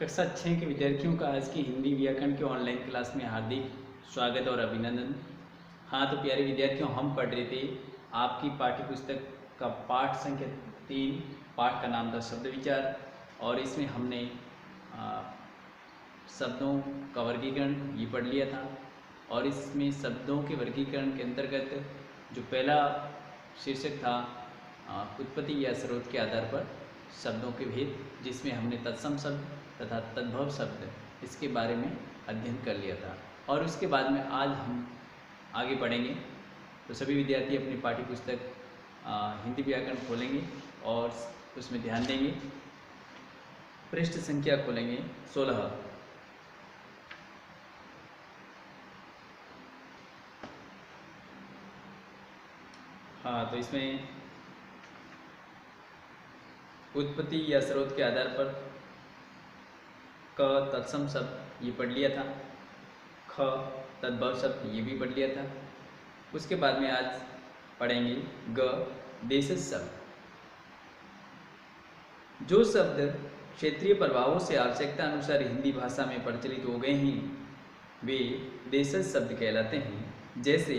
कक्षा 6 के विद्यार्थियों का आज की हिंदी व्याकरण के ऑनलाइन क्लास में हार्दिक स्वागत और अभिनंदन। हाँ, तो प्यारे विद्यार्थियों, हम पढ़ रहे थे आपकी पाठ्य पुस्तक का पाठ संख्या 3। पाठ का नाम था शब्द विचार और इसमें हमने शब्दों का वर्गीकरण ये पढ़ लिया था। और इसमें शब्दों के वर्गीकरण के अंतर्गत जो पहला शीर्षक था उत्पत्ति या स्रोत के आधार पर शब्दों के भेद, जिसमें हमने तत्सम शब्द तथा तद्भव शब्द इसके बारे में अध्ययन कर लिया था। और उसके बाद में आज हम आगे पढ़ेंगे। तो सभी विद्यार्थी अपनी पाठ्य पुस्तक हिंदी व्याकरण खोलेंगे और उसमें ध्यान देंगे। पृष्ठ संख्या खोलेंगे 16। हाँ, तो इसमें उत्पत्ति या स्रोत के आधार पर क तत्सम शब्द ये पढ़ लिया था, ख तद्भव शब्द ये भी पढ़ लिया था। उसके बाद में आज पढ़ेंगे ग देशज शब्द। जो शब्द क्षेत्रीय प्रभावों से आवश्यकता अनुसार हिंदी भाषा में प्रचलित हो गए हैं वे देशज शब्द कहलाते हैं, जैसे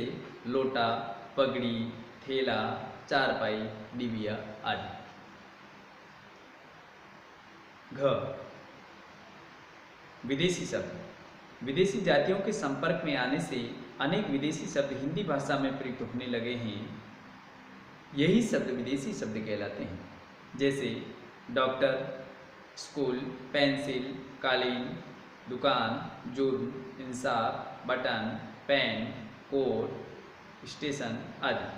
लोटा, पगड़ी, ठेला, चारपाई, डिबिया आदि। घ विदेशी शब्द। विदेशी जातियों के संपर्क में आने से अनेक विदेशी शब्द हिंदी भाषा में प्रयुक्त होने लगे हैं। यही शब्द विदेशी शब्द कहलाते हैं, जैसे डॉक्टर, स्कूल, पेंसिल, कालीन, दुकान, जुर्म, इंसाफ, बटन, पेन, कोट, स्टेशन आदि।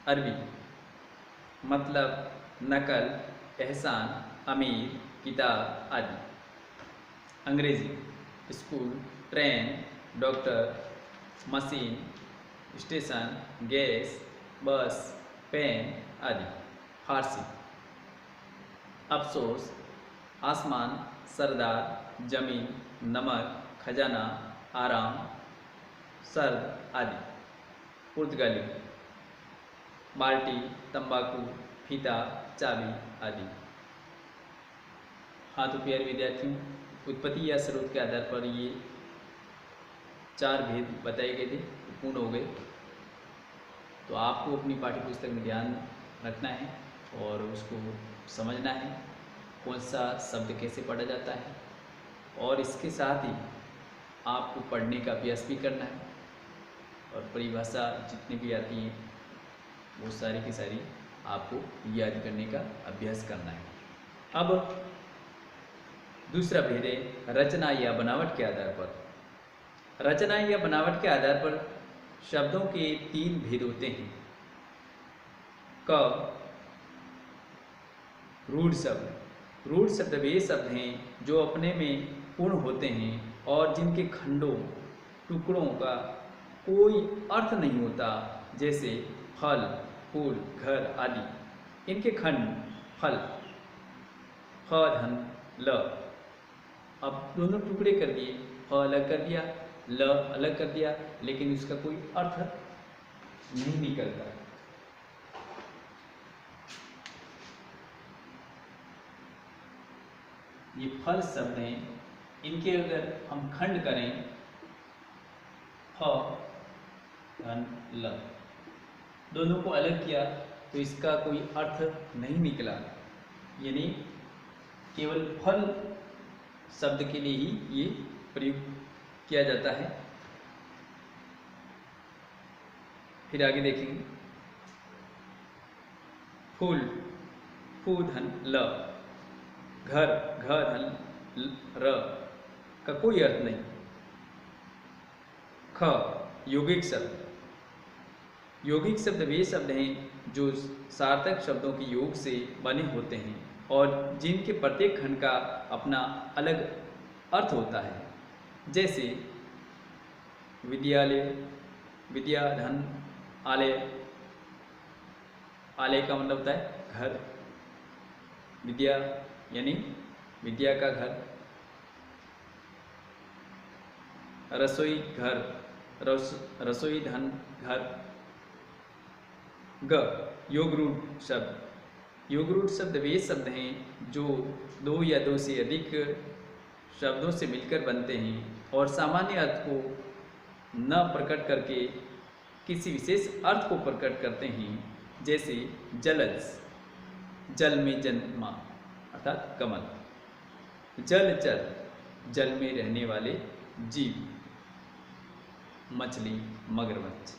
अरबी मतलब, नकल, एहसान, अमीर, किताब आदि। अंग्रेजी school, train, doctor, machine, station, gas, बस, पेन आदि। फारसी अफसोस, आसमान, सरदार, जमीन, नमक, खजाना, आराम, सर्द आदि। पुर्तगाली बाल्टी, तंबाकू, फीता, चाबी आदि। हाँ, तो प्यारे विद्यार्थियों, उत्पत्ति या स्रोत के आधार पर ये 4 भेद बताए गए थे, पूर्ण हो गए। तो आपको अपनी पाठ्य पुस्तक में ध्यान रखना है और उसको समझना है कौन सा शब्द कैसे पढ़ा जाता है, और इसके साथ ही आपको पढ़ने का अभ्यास भी करना है और परिभाषा जितनी भी आती हैं वो सारी की सारी आपको याद करने का अभ्यास करना है। अब दूसरा भेद है रचना या बनावट के आधार पर। रचना या बनावट के आधार पर शब्दों के 3 भेद होते हैं। क रूढ़ शब्द। रूढ़ शब्द वे शब्द हैं जो अपने में पूर्ण होते हैं और जिनके खंडों, टुकड़ों का कोई अर्थ नहीं होता, जैसे फल, फूल, घर आदि। इनके खंड फल, फ धन ल। अब दोनों टुकड़े कर दिए, फ अलग कर दिया, ल अलग कर दिया, लेकिन उसका कोई अर्थ नहीं निकलता। ये फल शब्द हैं, इनके अगर हम खंड करें फ धन ल, दोनों को अलग किया तो इसका कोई अर्थ नहीं निकला, यानी केवल फल शब्द के लिए ही ये प्रयुक्त किया जाता है। फिर आगे देखेंगे फूल, फू धन ल, घर, घ धन र का कोई अर्थ नहीं। ख यौगिक शब्द। यौगिक शब्द वे शब्द हैं जो सार्थक शब्दों के योग से बने होते हैं और जिनके प्रत्येक खंड का अपना अलग अर्थ होता है, जैसे विद्यालय, विद्या धन आलय। आलय का मतलब होता है घर, विद्या यानी विद्या का घर, रसोई घर, रसोई धन घर। ग योग रूढ़ शब्द। योगरूट शब्द वे शब्द हैं जो दो या दो से अधिक शब्दों से मिलकर बनते हैं और सामान्य अर्थ को न प्रकट करके किसी विशेष अर्थ को प्रकट करते हैं, जैसे जलज, जल में जन्मा अर्थात कमल, जलचर, जल में रहने वाले जीव, मछली, मगरमच्छ।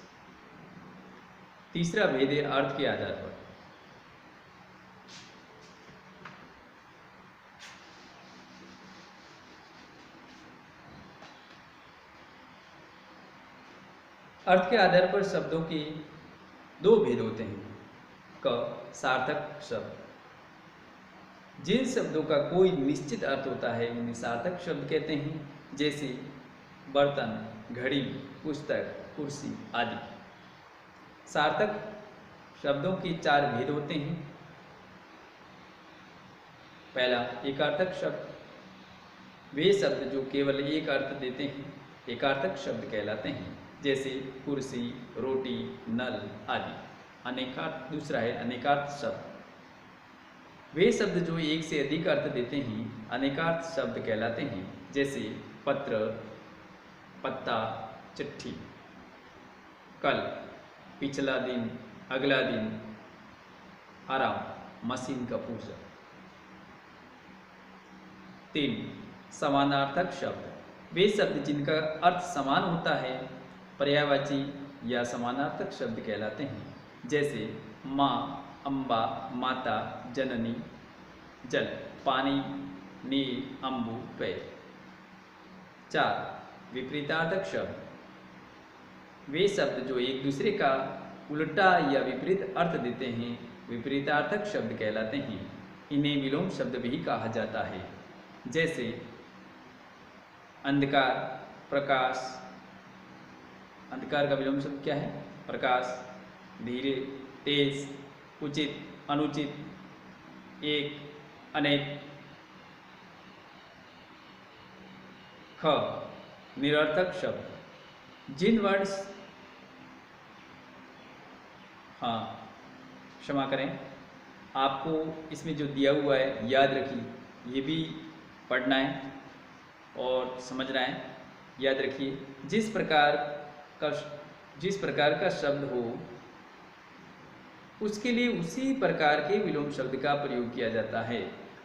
तीसरा भेद है अर्थ के आधार पर। अर्थ के आधार पर शब्दों के दो भेद होते हैं। क सार्थक शब्द, जिन शब्दों का कोई निश्चित अर्थ होता है उन्हें सार्थक शब्द कहते हैं, जैसे बर्तन, घड़ी, पुस्तक, कुर्सी आदि। सार्थक शब्दों के चार भेद होते हैं। पहला एकार्थक शब्द, वे शब्द जो केवल एक अर्थ देते हैं एकार्थक शब्द कहलाते हैं, जैसे कुर्सी, रोटी, नल आदि। अनेकार्थ, दूसरा है अनेकार्थ शब्द, वे शब्द जो एक से अधिक अर्थ देते हैं अनेकार्थ शब्द कहलाते हैं, जैसे पत्र, पत्ता, चिट्ठी। कल, पिछला दिन, अगला दिन, आराम, मशीन का पुर्जा। 3 समानार्थक शब्द, वे शब्द जिनका अर्थ समान होता है पर्यायवाची या समानार्थक शब्द कहलाते हैं, जैसे माँ, अम्बा, माता, जननी, जल, पानी, नील, अम्बु, पेय। 4 विपरीतार्थक शब्द, वे शब्द जो एक दूसरे का उल्टा या विपरीत अर्थ देते हैं विपरीतार्थक शब्द कहलाते हैं। इन्हें विलोम शब्द भी कहा जाता है, जैसे अंधकार, प्रकाश। अंधकार का विलोम शब्द क्या है? प्रकाश। धीरे, तेज, उचित, अनुचित, एक, अनेक। ख निरर्थक शब्द, जिन वर्ड, क्षमा करें, आपको इसमें जो दिया हुआ है याद रखिए, ये भी पढ़ना है और समझना है। याद रखिए, जिस प्रकार का शब्द हो उसके लिए उसी प्रकार के विलोम शब्द का प्रयोग किया जाता है।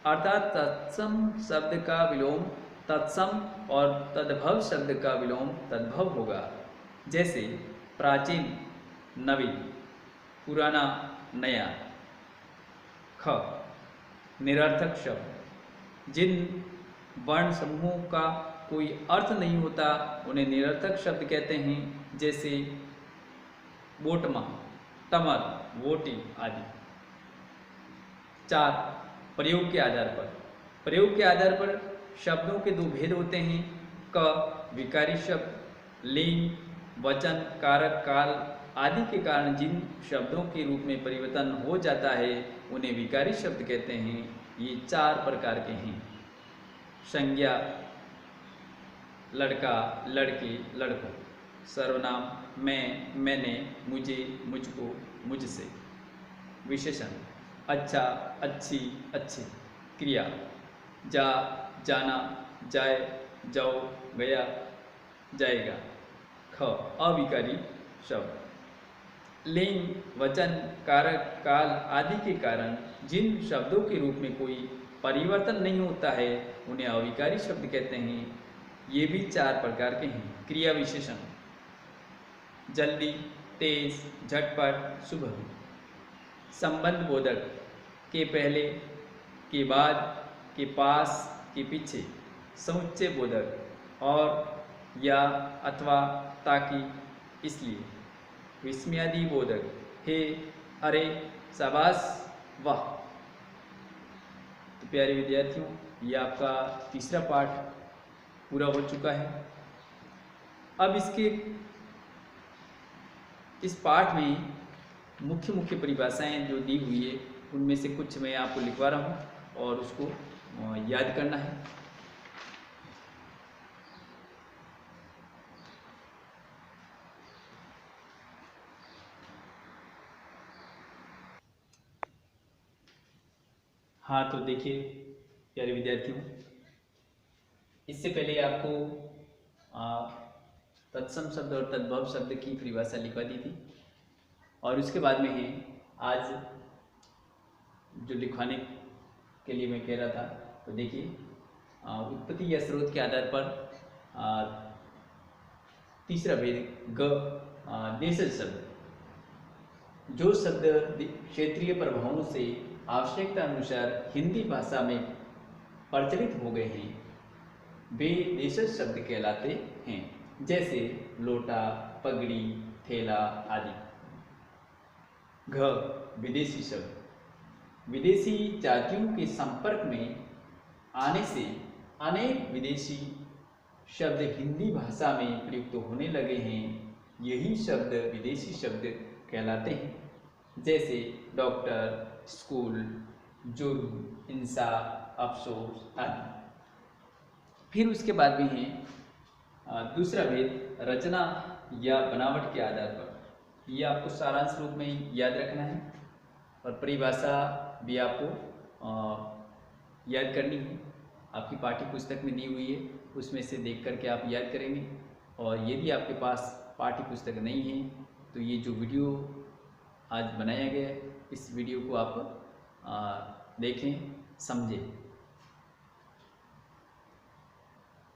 अर्थात तत्सम शब्द का विलोम तत्सम और तद्भव शब्द का विलोम तद्भव होगा। जैसे प्राचीन, नवीन, पुराना, नया। ख निरर्थक शब्द, जिन वर्ण समूहों का कोई अर्थ नहीं होता उन्हें निरर्थक शब्द कहते हैं, जैसे बोटमा, टमर, वोटी आदि। 4 प्रयोग के आधार पर, प्रयोग के आधार पर शब्दों के दो भेद होते हैं। क विकारी शब्द, लिंग, वचन, कारक, काल आदि के कारण जिन शब्दों के रूप में परिवर्तन हो जाता है उन्हें विकारी शब्द कहते हैं। ये 4 प्रकार के हैं। संज्ञा, लड़का, लड़की, लड़कों। सर्वनाम, मैं, मैंने, मुझे, मुझको, मुझसे। विशेषण, अच्छा, अच्छी, अच्छे। क्रिया, जा, जाना, जाए, जाओ, गया, जाएगा। ख अविकारी शब्द, लिंग, वचन, कारक, काल आदि के कारण जिन शब्दों के रूप में कोई परिवर्तन नहीं होता है उन्हें अविकारी शब्द कहते हैं। ये भी 4 प्रकार के हैं। क्रिया विशेषण, जल्दी, तेज, झटपट, सुबह। संबंध बोधक, के पहले, के बाद, के पास, के पीछे। समुच्चय बोधक, और, या, अथवा, ताकि, इसलिए। विस्मयादि बोधक, हे, अरे, शाबाश, वाह। तो प्यारे विद्यार्थियों, ये आपका तीसरा पाठ पूरा हो चुका है। अब इस पाठ में मुख्य मुख्य परिभाषाएं जो दी हुई है उनमें से कुछ मैं आपको लिखवा रहा हूँ और उसको याद करना है। हाँ तो देखिए प्यारे विद्यार्थियों, इससे पहले आपको तत्सम शब्द और तद्भव शब्द की परिभाषा लिखवा दी थी, और उसके बाद में है आज जो लिखवाने के लिए मैं कह रहा था। तो देखिए, उत्पत्ति या स्रोत के आधार पर तीसरा भेद ग देशज शब्द, जो शब्द क्षेत्रीय प्रभावों से आवश्यकता अनुसार हिंदी भाषा में प्रचलित हो गए हैं वे देशज शब्द कहलाते हैं, जैसे लोटा, पगड़ी, थैला आदि। घ विदेशी शब्द, विदेशी जातियों के संपर्क में आने से अनेक विदेशी शब्द हिंदी भाषा में प्रयुक्त होने लगे हैं, यही शब्द विदेशी शब्द कहलाते हैं, जैसे डॉक्टर, स्कूल, जुर्म, इंसाफ, अफसोस आदि। फिर उसके बाद में है दूसरा भेद रचना या बनावट के आधार पर। ये आपको सारांश रूप में याद रखना है और परिभाषा भी आपको याद करनी है। आपकी पाठ्य पुस्तक में दी हुई है, उसमें से देख करके आप याद करेंगे। और यदि आपके पास पाठ्य पुस्तक नहीं है तो ये जो वीडियो आज बनाया गया है, इस वीडियो को आप देखें, समझें।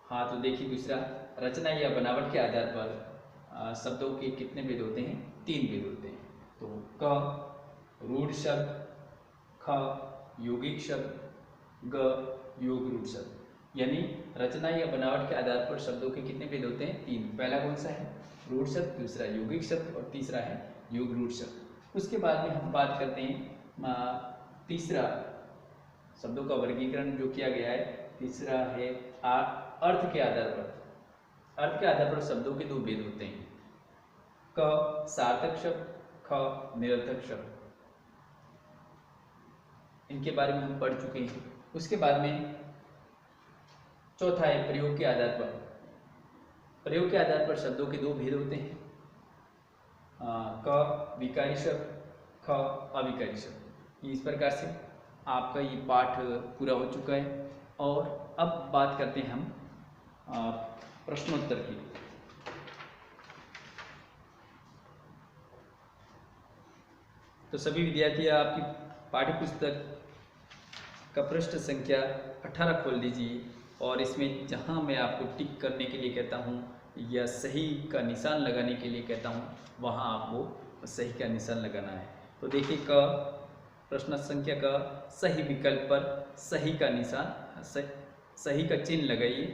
हाँ तो देखिए, दूसरा रचना या बनावट के आधार पर शब्दों के कितने भेद होते हैं? 3 भेद होते हैं। तो क रूढ़ शब्द, ख यौगिक शब्द, ग योग रूढ़ शब्द। यानी रचना या बनावट के आधार पर शब्दों के कितने भेद होते हैं? 3। पहला कौन सा है? रूढ़ शब्द, दूसरा यौगिक शब्द और तीसरा है योग रूढ़ शब्द। उसके बाद में हम बात करते हैं तीसरा शब्दों का वर्गीकरण जो किया गया है। तीसरा है अर्थ के आधार पर। अर्थ के आधार पर शब्दों के 2 भेद होते हैं, क सार्थक शब्द, ख निरर्थक शब्द। इनके बारे में हम पढ़ चुके हैं। उसके बाद में चौथा है प्रयोग के आधार पर। प्रयोग के आधार पर शब्दों के 2 भेद होते हैं, क विकारी शब्द, ख अविकारी शब्द। इस प्रकार से आपका ये पाठ पूरा हो चुका है। और अब बात करते हैं हम प्रश्नोत्तर की। तो सभी विद्यार्थी आपकी पाठ्य पुस्तक का पृष्ठ संख्या 18 खोल लीजिए, और इसमें जहां मैं आपको टिक करने के लिए कहता हूं या सही का निशान लगाने के लिए कहता हूं, वहां आपको सही का निशान लगाना है। तो देखिए, क प्रश्न संख्या का सही विकल्प पर सही का निशान, सही का चिन्ह लगाइए।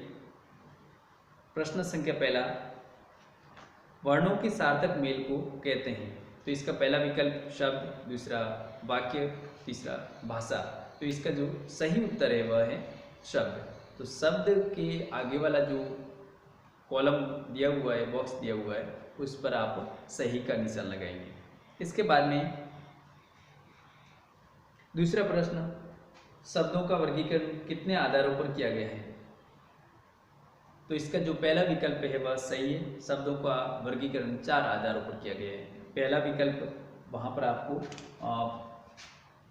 प्रश्न संख्या पहला, वर्णों के सार्थक मेल को कहते हैं। तो इसका पहला विकल्प शब्द, दूसरा वाक्य, तीसरा भाषा। तो इसका जो सही उत्तर है वह है शब्द। तो शब्द के आगे वाला जो कॉलम दिया हुआ है, बॉक्स दिया हुआ है, उस पर आप सही का निशान लगाएंगे। इसके बाद में दूसरा प्रश्न, शब्दों का वर्गीकरण कितने आधारों पर किया गया है? तो इसका जो पहला विकल्प है वह सही है। शब्दों का वर्गीकरण 4 आधारों पर किया गया है। पहला विकल्प, वहां पर आपको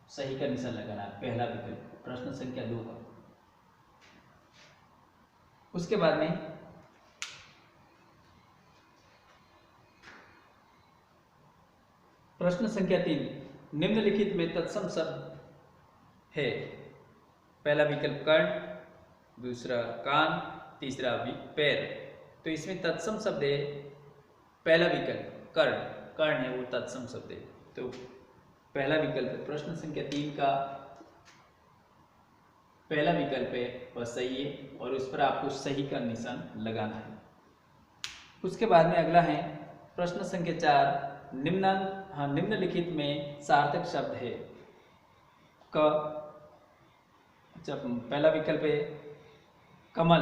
सही का निशान लगाना है, पहला विकल्प प्रश्न संख्या 2 का। उसके बाद में प्रश्न संख्या 3, निम्नलिखित में तत्सम शब्द है। पहला विकल्प कर्ण, दूसरा कान, तीसरा पैर। तो इसमें तत्सम शब्द है पहला विकल्प कर्ण। कर्ण है वो तत्सम शब्द है। तो पहला विकल्प प्रश्न संख्या 3 का पहला विकल्प है वह सही है, और उस पर आपको सही का निशान लगाना है। उसके बाद में अगला है प्रश्न संख्या 4, निम्नलिखित में सार्थक शब्द है। जब पहला विकल्प है कमल,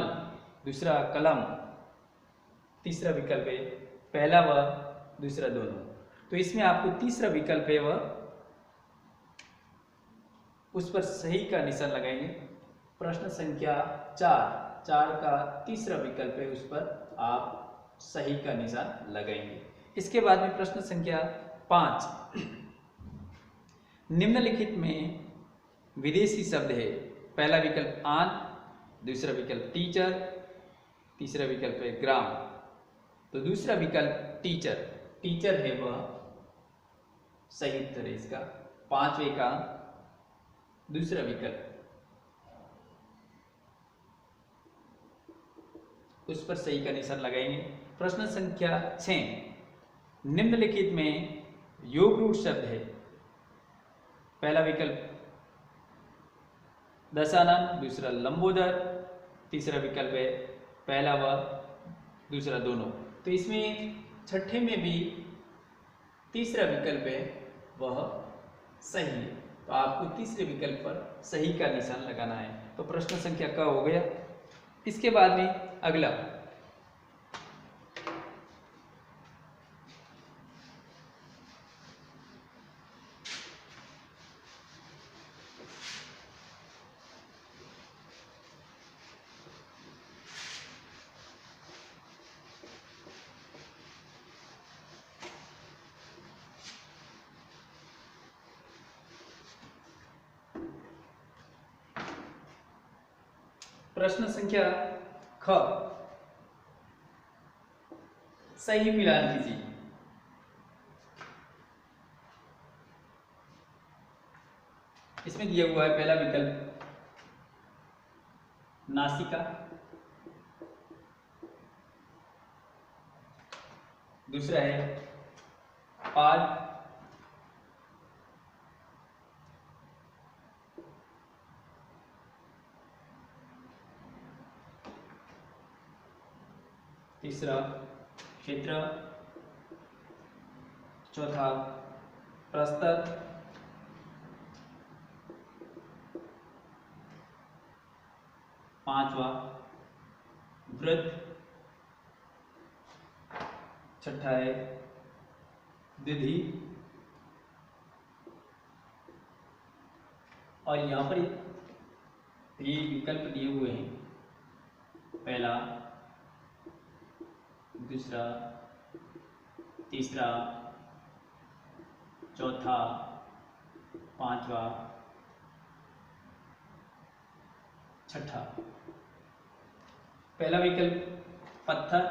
दूसरा कलम, तीसरा विकल्प है पहला व दूसरा दोनों। तो इसमें आपको तीसरा विकल्प है वह, उस पर सही का निशान लगाएंगे। प्रश्न संख्या 4 का तीसरा विकल्प है, उस पर आप सही का निशान लगाएंगे। इसके बाद में प्रश्न संख्या 5, निम्नलिखित में विदेशी शब्द है। पहला विकल्प आन, दूसरा विकल्प टीचर, तीसरा विकल्प है ग्राम। तो दूसरा विकल्प टीचर, टीचर है वह सही उत्तर है इसका। पांचवे का दूसरा विकल्प, उस पर सही का निशान लगाएंगे। प्रश्न संख्या 6, निम्नलिखित में योग रूढ़ शब्द है। पहला विकल्प दशानन, दूसरा लंबोदर, तीसरा विकल्प है पहला व दूसरा दोनों। तो इसमें छठे में भी तीसरा विकल्प है वह सही है, तो आपको तीसरे विकल्प पर सही का निशान लगाना है। तो प्रश्न संख्या क हो गया। इसके बाद में अगला प्रश्न संख्या ख, सही मिलान कीजिए। इसमें दिया हुआ है पहला विकल्प नासिका, दूसरा है पाद, तीसरा क्षेत्र, चौथा प्रस्तर, पांचवा वृत्त, छठा है विधि। और यहाँ पर ये विकल्प दिए हुए हैं, पहला, दूसरा, तीसरा, चौथा, पांचवा, छठा। पहला विकल्प पत्थर,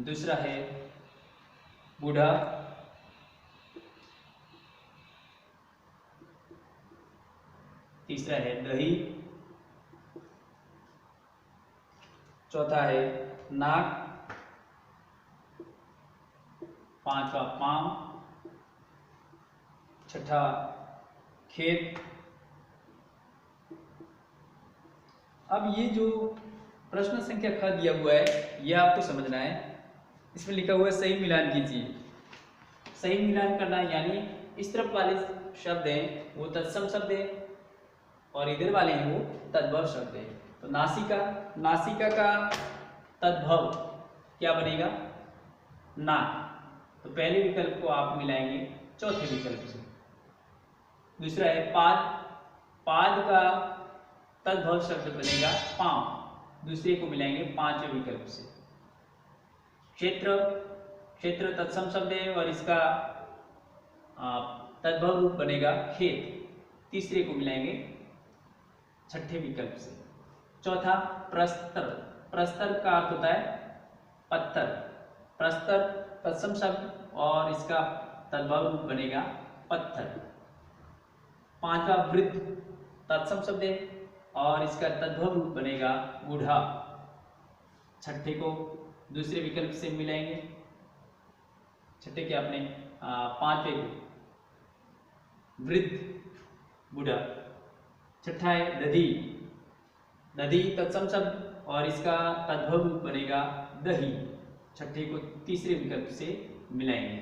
दूसरा है बूढ़ा, तीसरा है दही, चौथा है नाक, पांचवा पाम, छठा खेत। अब ये जो प्रश्न संख्या ख दिया हुआ है ये आपको समझना है। इसमें लिखा हुआ है सही मिलान कीजिए। सही मिलान करना यानी इस तरफ वाले शब्द हैं वो तत्सम शब्द है और इधर वाले हैं वो तद्भव शब्द है। तो नासिका, नासिका का तद्भव क्या बनेगा? नाक। तो पहले विकल्प को आप मिलाएंगे चौथे विकल्प से। दूसरा है पाद, पाद का तद्भव शब्द बनेगा पांव, दूसरे को मिलाएंगे पांचवें विकल्प से। क्षेत्र, क्षेत्र तत्सम शब्द है और इसका तद्भव रूप बनेगा खेत, तीसरे को मिलाएंगे छठे विकल्प से। चौथा प्रस्तर, प्रस्तर का अर्थ होता है पत्थर, प्रस्तर तत्सम शब्द और इसका तद्भव रूप बनेगा पत्थर। पांचवा वृद्ध, तत्सम शब्द है और इसका तद्भव रूप बनेगा बूढ़ा, छठे को दूसरे विकल्प से मिलाएंगे, छठे के अपने पांचवे को वृद्ध बूढ़ा। छठा है दधी, दधी तत्सम शब्द और इसका तद्भव रूप बनेगा दही, छठे को तीसरे विकल्प से मिलाएंगे।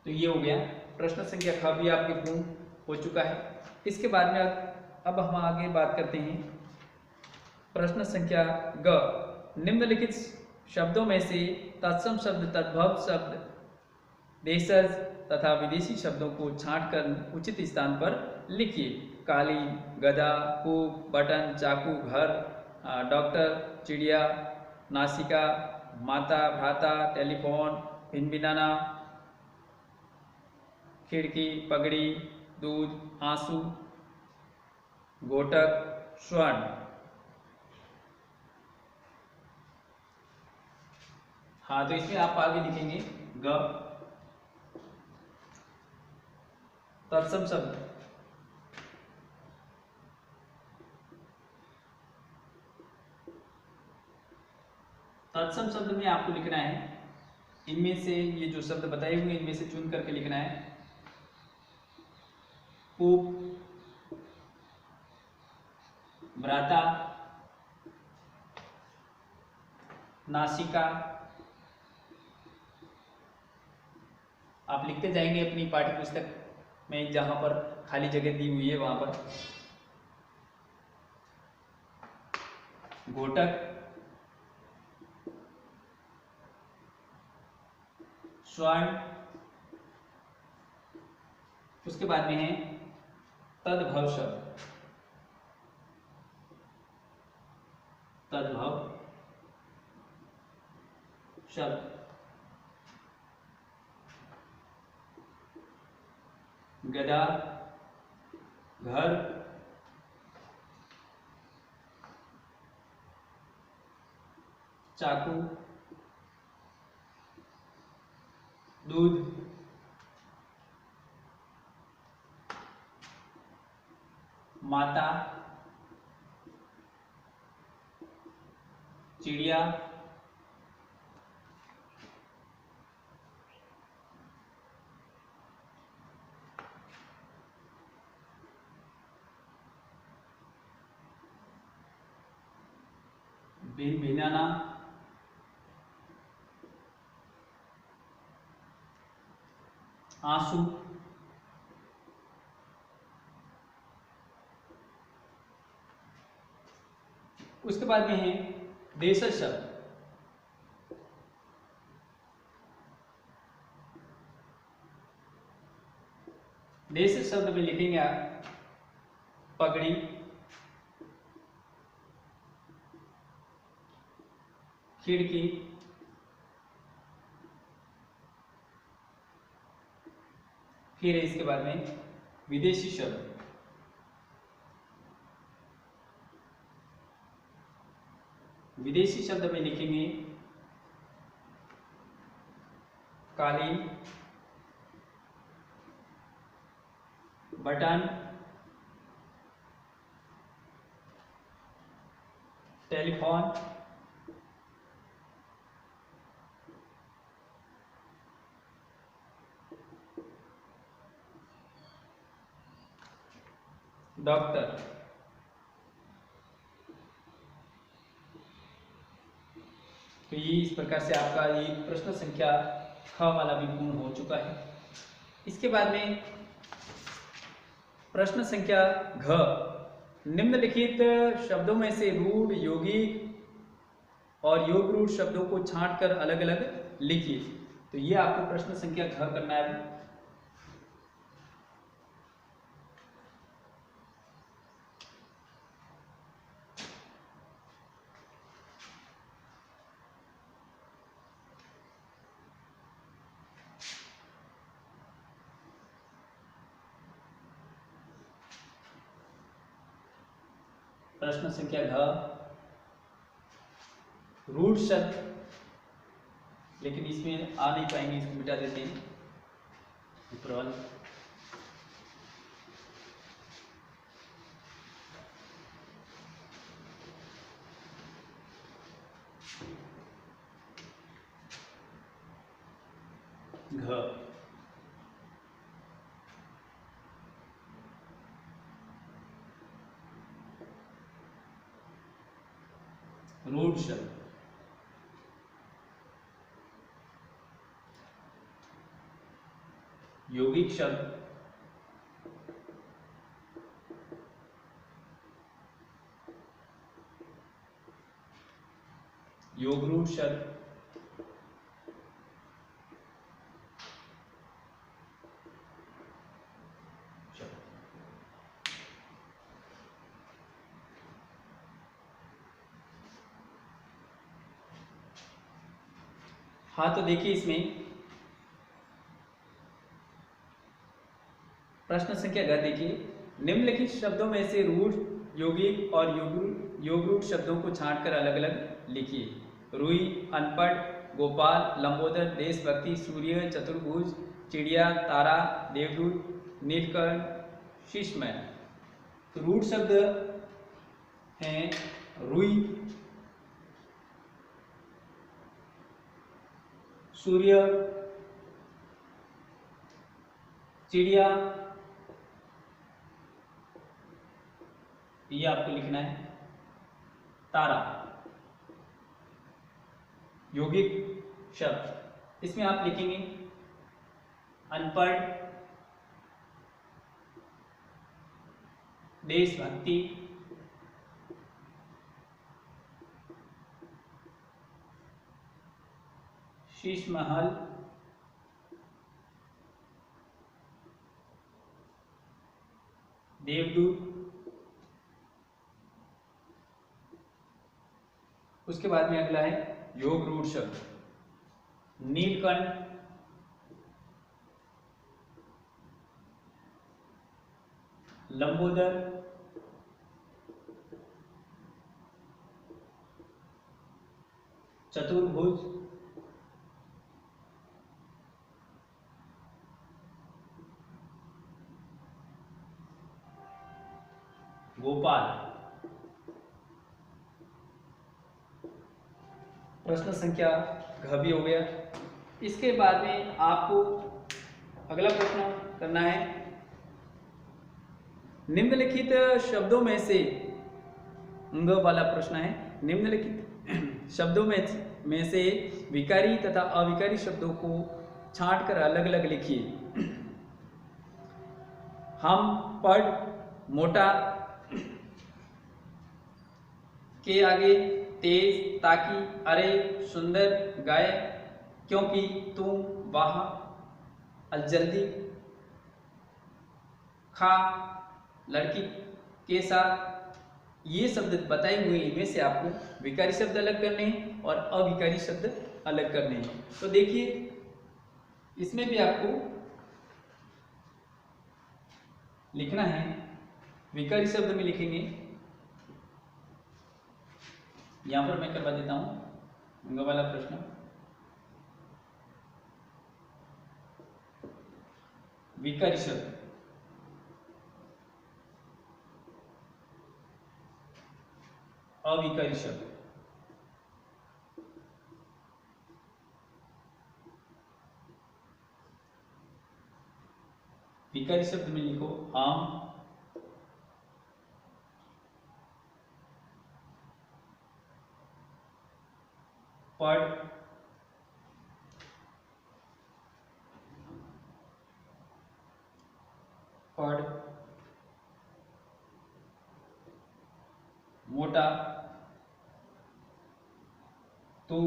तो ये हो गया प्रश्न संख्या ख भी आपके पूर्ण हो चुका है। इसके बाद में अब हम आगे बात करते हैं प्रश्न संख्या ग। निम्नलिखित शब्दों में से तत्सम शब्द, तद्भव शब्द, देशज तथा विदेशी शब्दों को छांटकर उचित स्थान पर लिखिए। कालीन, गधा, कूप, बटन, चाकू, घर, डॉक्टर, चिड़िया, नासिका, माता, भ्राता, टेलीफोन, भिनभिनाना, खिड़की, पगड़ी, दूध, आंसू, घोटक, स्वर्ण। हाँ, तो इसमें आप आगे लिखेंगे ग। तत्सम शब्द, तत्सम शब्द में आपको लिखना है, इनमें से ये जो शब्द बताए हुए इनमें से चुन करके लिखना है। पूप, भ्राता, नासिका। आप लिखते जाएंगे अपनी पाठ्य पुस्तक में, जहां पर खाली जगह दी हुई है वहां पर। घोटक, स्वर्ण, उसके बाद में है तद्भव शब्द, तद्भव शब्द। गदा, घर, चाकू, दूध, माता, चिड़िया, भिनाना, आंसू, उसके बाद में है देशज शब्द। देशज शब्द में लिखेंगे आप पगड़ी, खिड़की, फिर इसके बाद में विदेशी शब्द। विदेशी शब्द में लिखेंगे कालीन, बटन, टेलीफोन, डॉक्टर। तो ये इस प्रकार से आपका ये प्रश्न संख्या ख वाला भी पूर्ण हो चुका है। इसके बाद में प्रश्न संख्या घ, निम्नलिखित शब्दों में से रूढ़, यौगिक और योग रूढ़ शब्दों को छांटकर अलग अलग लिखिए। तो ये आपको प्रश्न संख्या घ करना है। प्रश्न संख्या घ, रूढ़ शब्द, लेकिन इसमें आ नहीं पाएंगे, इसको मिटा देते हैं ऊपर वाला। घ, रूढ़ शब्द, यौगिक शब्द, योग रूढ़ शब्द, हाँ तो देखिए इसमें प्रश्न संख्या घ देखिए, निम्नलिखित शब्दों में से रूढ़, यौगिक और योगरूढ़ शब्दों को छांटकर अलग अलग लिखिए। रुई, अनपढ़, गोपाल, लंबोदर, देशभक्ति, सूर्य, चतुर्भुज, चिड़िया, तारा, देवदूत, नीलकंठ, शीशमय। तो रूढ़ शब्द हैं रुई, सूर्य, चिड़िया, ये आपको लिखना है, तारा। यौगिक शब्द, इसमें आप लिखेंगे अनपढ़, देशभक्ति, शीश महल, देवदूत। उसके बाद में अगला है योग रूढ़ शब्द, नीलकंठ, लंबोदर, चतुर्भुज, गोपाल। प्रश्न संख्या घ भी हो गया। इसके बाद में आपको अगला प्रश्न करना है, निम्नलिखित शब्दों में से, ग वाला प्रश्न है, निम्नलिखित शब्दों में से विकारी तथा अविकारी शब्दों को छांटकर अलग अलग लिखिए। हम, पढ़, मोटा के आगे तेज, ताकि, अरे, सुंदर, गाय, क्योंकि, तुम, वहाँ, जल्दी, खा, लड़की के साथ। ये शब्द बताए हुए इनमें से आपको विकारी शब्द अलग करने हैं और अविकारी शब्द अलग करने हैं। तो देखिए, इसमें भी आपको लिखना है, विकारी शब्द में लिखेंगे, यहां पर मैं करवा देता हूं ग वाला प्रश्न। विकारी शब्द, अविकारी शब्द, विकारी शब्द में लिखो हम, पढ़, पढ़, मोटा, तू,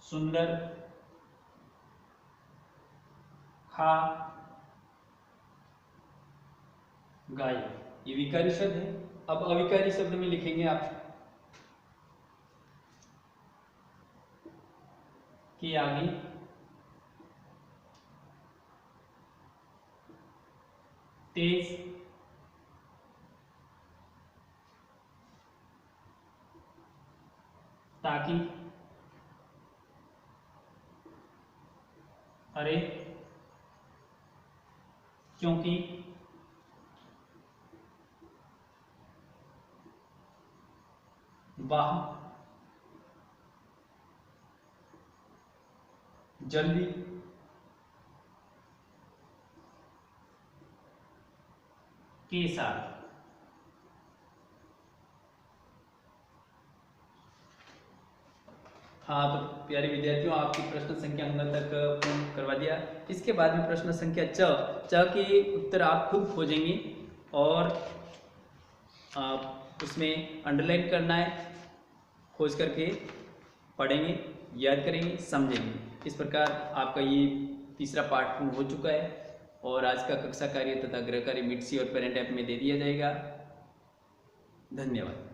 सुंदर, खा, गाय। ये विकारी शब्द है। अब अविकारी शब्द में लिखेंगे आप के आगे तेज, ताकि, अरे, क्योंकि, वाह, जल्दी, के साथ। हाँ, तो प्यारे विद्यार्थियों, आपकी प्रश्न संख्या अंग तक पूर्ण करवा दिया। इसके बाद में प्रश्न संख्या च के उत्तर आप खुद खोजेंगे और उसमें अंडरलाइन करना है, खोज करके पढ़ेंगे, याद करेंगे, समझेंगे। इस प्रकार आपका ये तीसरा पार्ट पूर्ण हो चुका है और आज का कक्षा कार्य तथा गृह कार्य मिटसी और पेरेंट ऐप में दे दिया जाएगा। धन्यवाद।